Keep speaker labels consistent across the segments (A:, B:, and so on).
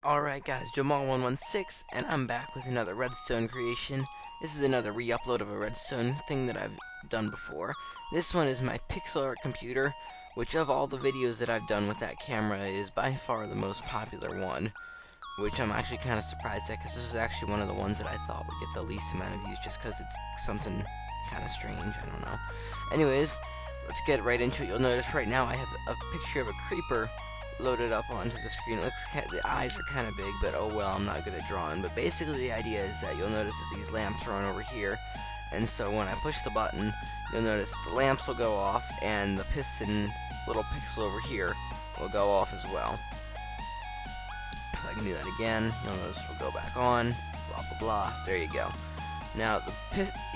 A: Alright guys, Jamal116, and I'm back with another redstone creation. This is another re-upload of a redstone thing that I've done before. This one is my pixel art computer, which of all the videos that I've done with that camera is by far the most popular one. Which I'm actually kind of surprised at, because this was actually one of the ones that I thought would get the least amount of views, just because it's something kind of strange, I don't know. Anyways, let's get right into it. You'll notice right now I have a picture of a creeper loaded up onto the screen. It looks the eyes are kind of big, but oh well, I'm not good at drawing. But basically the idea is that you'll notice that these lamps are on over here, and so when I push the button, you'll notice that the lamps will go off, and the piston little pixel over here will go off as well. So I can do that again. You'll notice it'll go back on, blah blah blah. There you go. Now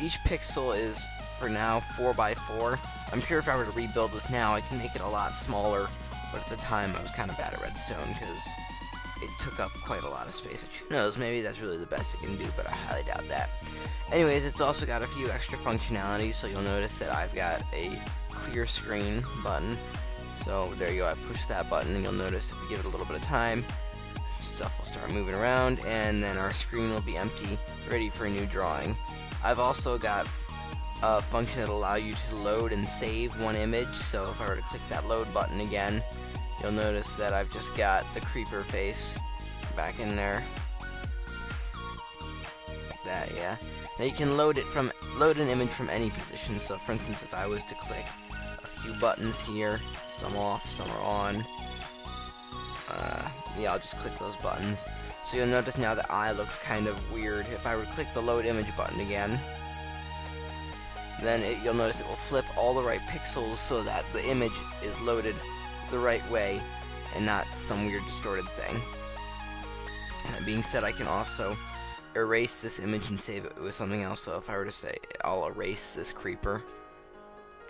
A: each pixel is for now 4x4. I'm sure if I were to rebuild this now, I can make it a lot smaller. But at the time, I was kind of bad at redstone because it took up quite a lot of space. Which, who knows, maybe that's really the best it can do, but I highly doubt that. Anyways, it's also got a few extra functionalities, so you'll notice that I've got a clear screen button. So there you go, I push that button, and you'll notice if we give it a little bit of time, stuff will start moving around, and then our screen will be empty, ready for a new drawing. I've also got a function that will allow you to load and save one image, so if I were to click that load button again, you'll notice that I've just got the creeper face back in there, like that. Yeah. Now you can load an image from any position. So for instance, if I was to click a few buttons here, some off, some are on, yeah, I'll just click those buttons. So you'll notice now the eye looks kind of weird. If I were to click the load image button again, then you'll notice it will flip all the right pixels so that the image is loaded the right way and not some weird distorted thing. That being said, I can also erase this image and save it with something else. So if I were to say, I'll erase this creeper,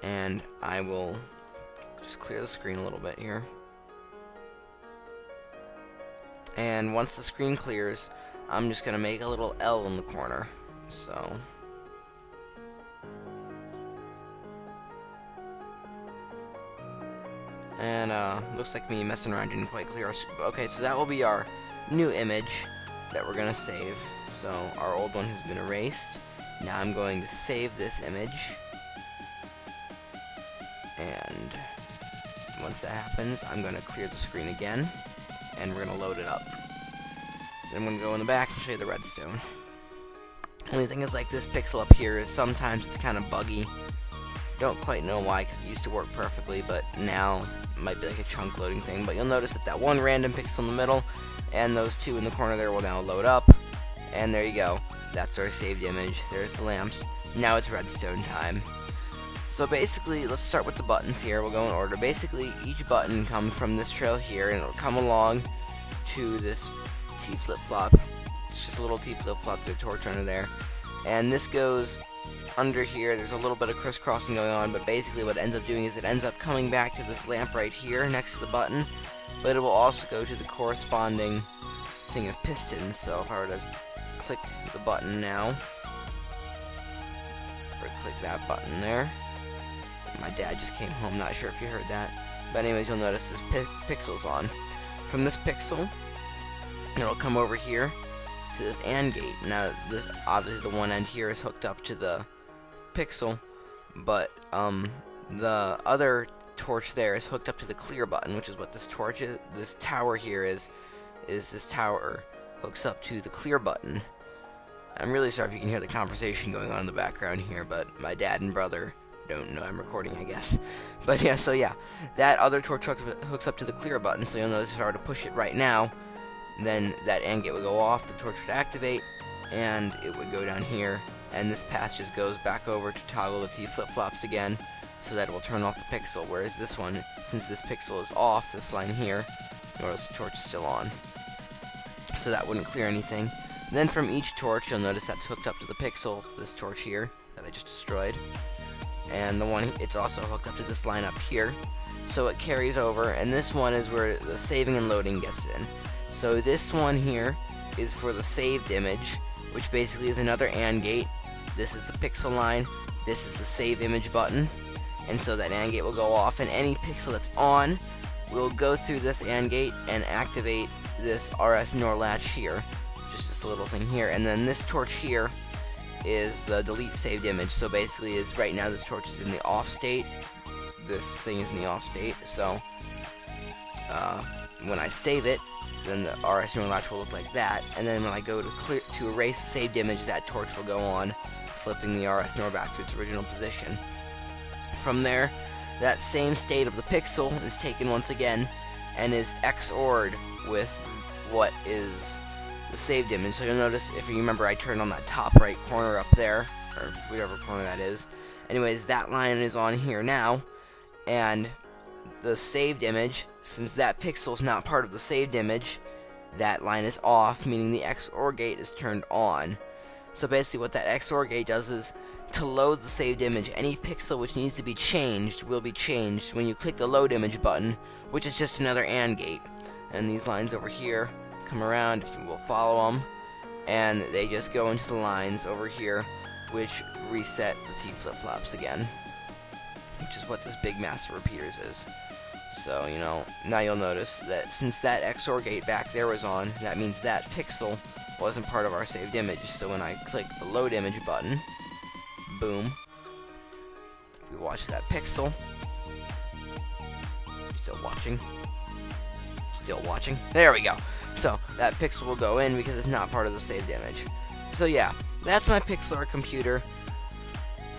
A: and I will just clear the screen a little bit here. And once the screen clears, I'm just going to make a little L in the corner. So and looks like me messing around didn't quite clear us. Okay, so that will be our new image that we're gonna save. So our old one has been erased. Now I'm going to save this image, and once that happens, I'm gonna clear the screen again, and we're gonna load it up. Then I'm gonna go in the back and show you the redstone. Only thing is, like, this pixel up here is sometimes it's kind of buggy. Don't quite know why, because it used to work perfectly, but now it might be like a chunk loading thing. But you'll notice that that one random pixel in the middle and those two in the corner there will now load up, and there you go. That's our saved image. There's the lamps. Now it's redstone time. So basically, let's start with the buttons here. We'll go in order. Basically, each button comes from this trail here, and it'll come along to this T flip-flop. It's just a little T flip-flop with a torch under there, and this goes under here. There's a little bit of crisscrossing going on, but basically what it ends up doing is it ends up coming back to this lamp right here next to the button, but it will also go to the corresponding thing of pistons. So if I were to click the button now, or click that button there, my dad just came home, not sure if you heard that, but anyways, you'll notice this pixel's on. From this pixel, it'll come over here to this AND gate. Now this, obviously the one end here is hooked up to the pixel, but the other torch there is hooked up to the clear button, which is what this torch is. This tower here is this tower hooks up to the clear button. I'm really sorry if you can hear the conversation going on in the background here, but my dad and brother don't know I'm recording, I guess. But yeah, so yeah, that other torch hooks up to the clear button, so you'll notice if I were to push it right now, then that AND gate would go off, the torch would activate, and it would go down here, and this path just goes back over to toggle the T flip-flops again, so that it will turn off the pixel. Whereas this one, since this pixel is off, this line here, notice the torch is still on, so that wouldn't clear anything. Then from each torch, you'll notice that's hooked up to the pixel, this torch here that I just destroyed, and the one, it's also hooked up to this line up here, so it carries over. And this one is where the saving and loading gets in. So this one here is for the saved image, which basically is another AND gate. This is the pixel line, this is the save image button, and so that AND gate will go off, and any pixel that's on will go through this AND gate and activate this RS NOR latch here, just this little thing here, and then this torch here is the delete saved image. So basically, is right now this torch is in the off state. This thing is in the off state. So when I save it, then the RS NOR latch will look like that, and then when I go to erase the saved image, that torch will go on, flipping the RS NOR back to its original position. From there, that same state of the pixel is taken once again and is XOR'd with what is the saved image. So you'll notice, if you remember, I turned on that top right corner up there, or whatever corner that is. Anyways, that line is on here now, and the saved image, since that pixel is not part of the saved image, that line is off, meaning the XOR gate is turned on. So basically what that XOR gate does is, to load the saved image, any pixel which needs to be changed will be changed when you click the load image button, which is just another AND gate. And these lines over here come around, if you will follow them, and they just go into the lines over here, which reset the T flip-flops again, which is what this big mass of repeaters is. So, you know, now you'll notice that since that XOR gate back there was on, that means that pixel wasn't part of our saved image. So when I click the load image button, boom, if we watch that pixel, still watching, there we go. So that pixel will go in because it's not part of the saved image. So yeah, that's my pixel art computer.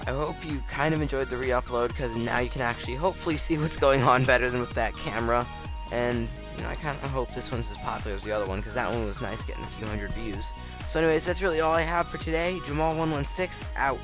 A: I hope you kind of enjoyed the re-upload, because now you can actually hopefully see what's going on better than with that camera. And, you know, I kind of hope this one's as popular as the other one, because that one was nice getting a few hundred views. So anyways, that's really all I have for today. Jamal116 out.